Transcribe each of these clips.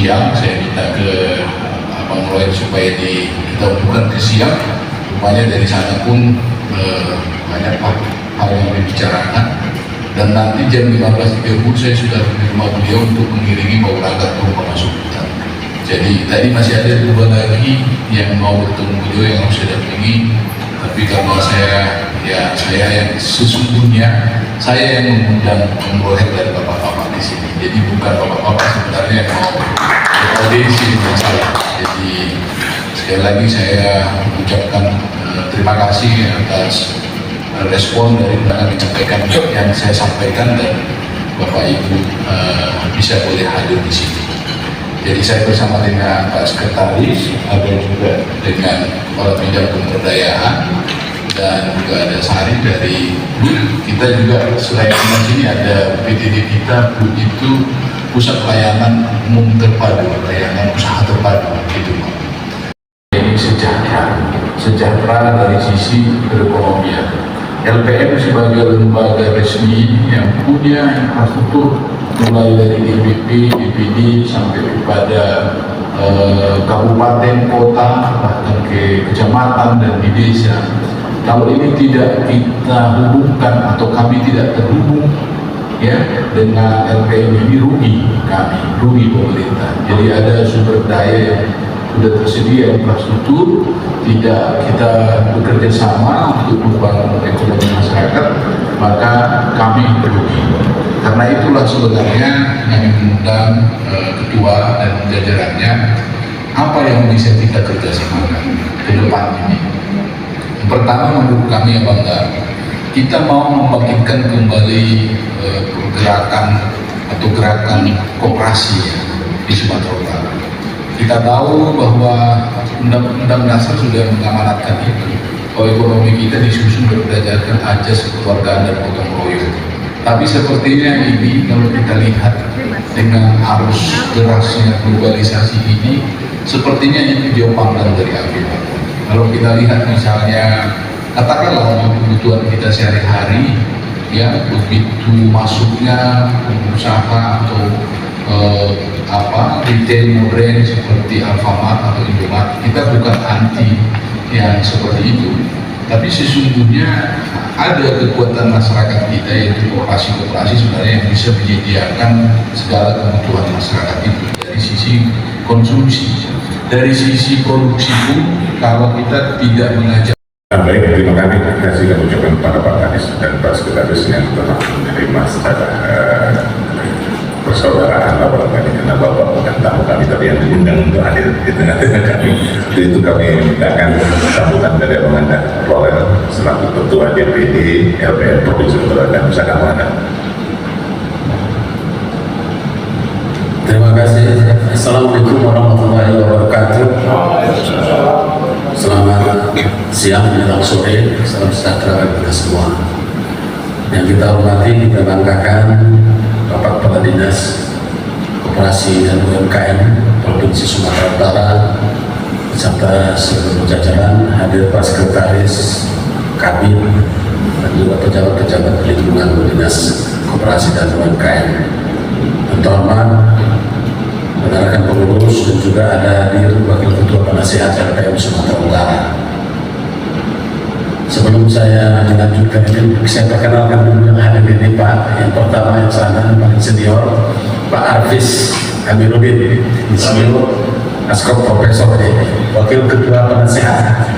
siang. Saya minta ke Abang Roy supaya kita hubungkan ke siang. Rupanya dari sana pun banyak hal yang dibicarakan. Dan nanti jam 15.30 saya sudah di rumah beliau untuk mengiringi maulana ke rumah masuk hutan. Jadi tadi masih ada 2 lagi yang mau bertemu beliau yang harus saya dampingi. Tapi karena saya yang sesungguhnya saya yang mengundang Roy dari bapak-bapak di sini. Jadi bukan bapak-bapak sebenarnya yang mau berkoordinasi dengan saya. Jadi sekali lagi saya ucapkan terima kasih atas respon dari yang saya sampaikan, dan Bapak Ibu bisa boleh hadir di sini. Jadi saya bersama dengan Pak Sekretaris, ada juga dengan Kepala Bidang Pemberdayaan, dan juga ada Sari dari BUD. Kita juga selain di sini ada PTD kita, BUD itu Pusat Pelayanan Umum Terpadu, Pelayanan Usaha Terpadu, gitu Pak. Ini sejahtera dari sisi perekonomian. LPM sebagai lembaga resmi yang punya infrastruktur mulai dari DPP, DPD sampai kepada kabupaten, kota, bahkan ke kecamatan dan di desa. Kalau ini tidak kita hubungkan atau kami tidak terhubung ya dengan LPM ini, rugi kami, rugi pemerintah. Jadi ada sumber daya yang sudah tersedia infrastruktur, tidak kita bekerja sama untuk membangun ekonomi masyarakat, maka kami rugi. Karena itulah sebenarnya yang mengundang ketua dan jajarannya, apa yang bisa kita kerjasamakan ke depan ini. Pertama, menurut kami ya Bangga, kita mau membangkitkan kembali gerakan koperasi di Sumatera Utara. Kita tahu bahwa Undang-Undang Dasar sudah mengamanatkan itu, bahwa ekonomi kita disusun berdasarkan ajas kekeluargaan dan gotong royong. Tapi sepertinya ini kalau kita lihat dengan arus derasnya globalisasi ini, sepertinya itu jauh panggang dari agenda. Kalau kita lihat misalnya, katakanlah kebutuhan kita sehari-hari, ya begitu masuknya pengusaha atau retail modern seperti Alfamart atau Indomaret, kita bukan anti yang seperti itu, tapi sesungguhnya ada kekuatan masyarakat kita yaitu koperasi-koperasi sebenarnya yang bisa menyediakan segala kebutuhan masyarakat itu dari sisi konsumsi, dari sisi produksi pun kalau kita tidak mengajak. Baik, terima kasih kami ucapkan kepada Pak Kadis dan Pak Sekretaris yang telah menerima secara persaudaraan laporan kami, karena Bapak bukan tamu kami tapi yang diundang untuk hadir di tengah-tengah kami. Itu kami mintakan sambutan dari Abang Roy selaku Ketua DPD LPM Provinsi Utara dan Nusa Tenggara. Terima kasih. Assalamualaikum warahmatullahi wabarakatuh. Selamat siang menjelang sore, salam sejahtera bagi kita semua. Yang kita hormati, kita banggakan Bapak Kepala Dinas Koperasi dan UMKM Provinsi Sumatera Utara beserta seluruh jajaran, hadir Pak Sekretaris, Kabin, dan juga pejabat-pejabat lingkungan Dinas Koperasi dan UMKM. Tentu hormat, rekan pengurus, dan juga ada hadir Wakil Ketua Penasihat LPM Sumatera Utara. Sebelum saya melanjutkan ini, saya perkenalkan dulu yang hadir ini Pak. Yang pertama yang sana paling senior, Pak Arfis Amiruddin, Insinyur Askop Profesor, Wakil Ketua Penasihat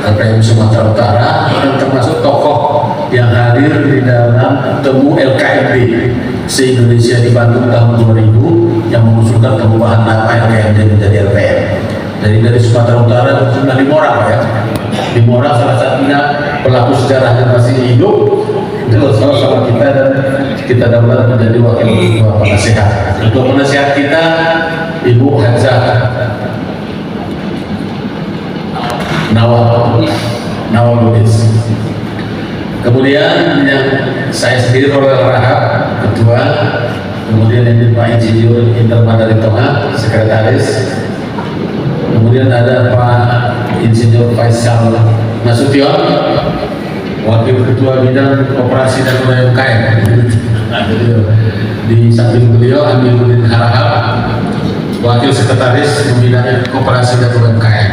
LPM Sumatera Utara, dan termasuk tokoh yang hadir di dalam temu LKMB se-Indonesia di Bandung tahun 2000 yang mengusulkan perubahan nama LKMB menjadi LPM. Dari Sumatera Utara jumlah 5 orang ya. 5 orang, salah satunya pelaku sejarah yang masih hidup, itu sama kita, dan kita dapat menjadi wakil ketua penasihat. Ketua penasihat kita Ibu Hajah Nawal Lubis. Kemudian yang saya sendiri Roy Rahab, ketua. Kemudian ini Pak Insinyur Inter Madari Tonga, sekretaris. Kemudian ada Pak Insinyur Faisal Nasution, Wakil Ketua Bidang Koperasi dan UMKM. Di samping beliau Amiruddin Harahap, Wakil Sekretaris Pembinaan Koperasi dan UMKM.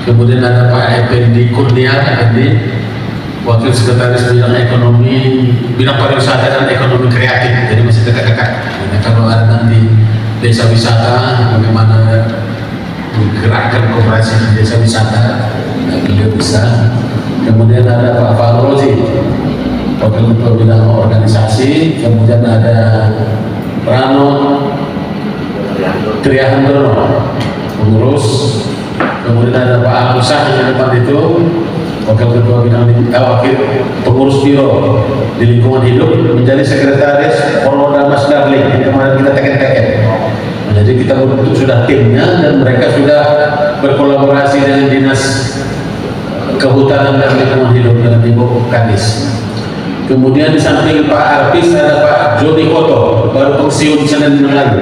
Kemudian ada Pak Effendi Kurnia, Wakil Sekretaris Bidang Ekonomi, Bidang Pariwisata dan Ekonomi Kreatif. Jadi masih dekat-dekat. Nah, kalau ada nanti desa wisata, bagaimana menggerakkan koperasi di desa wisata, beliau bisa. Kemudian ada Pak Fahrozi, Wakil Ketua Bidang Organisasi. Kemudian ada Rano Triahandono, pengurus. Kemudian ada Pak Agusah yang depan itu, Wakil Ketua Bidang Wakil Pengurus Biro di Lingkungan Hidup, menjadi Sekretaris Poroda Mas Darling yang kemarin kita teken-teken. Nah, jadi kita bentuk sudah timnya dan mereka sudah berkolaborasi dengan Dinas Kehutanan dan Lingkungan Hidup dengan Ibu Kadis. Kemudian di samping Pak Artis ada Pak Joni Koto, baru pensiun Senin lalu.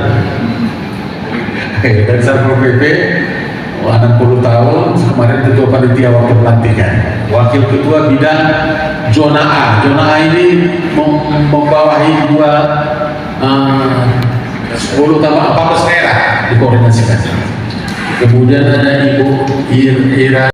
Dari Satpol PP 60 tahun, kemarin Ketua Panitia Waktu Pelantikan, Wakil Ketua Bidang Zona A. Zona A ini membawahi 10 tambah 14 daerah dikoordinasikan. Kemudian ada Ibu Ira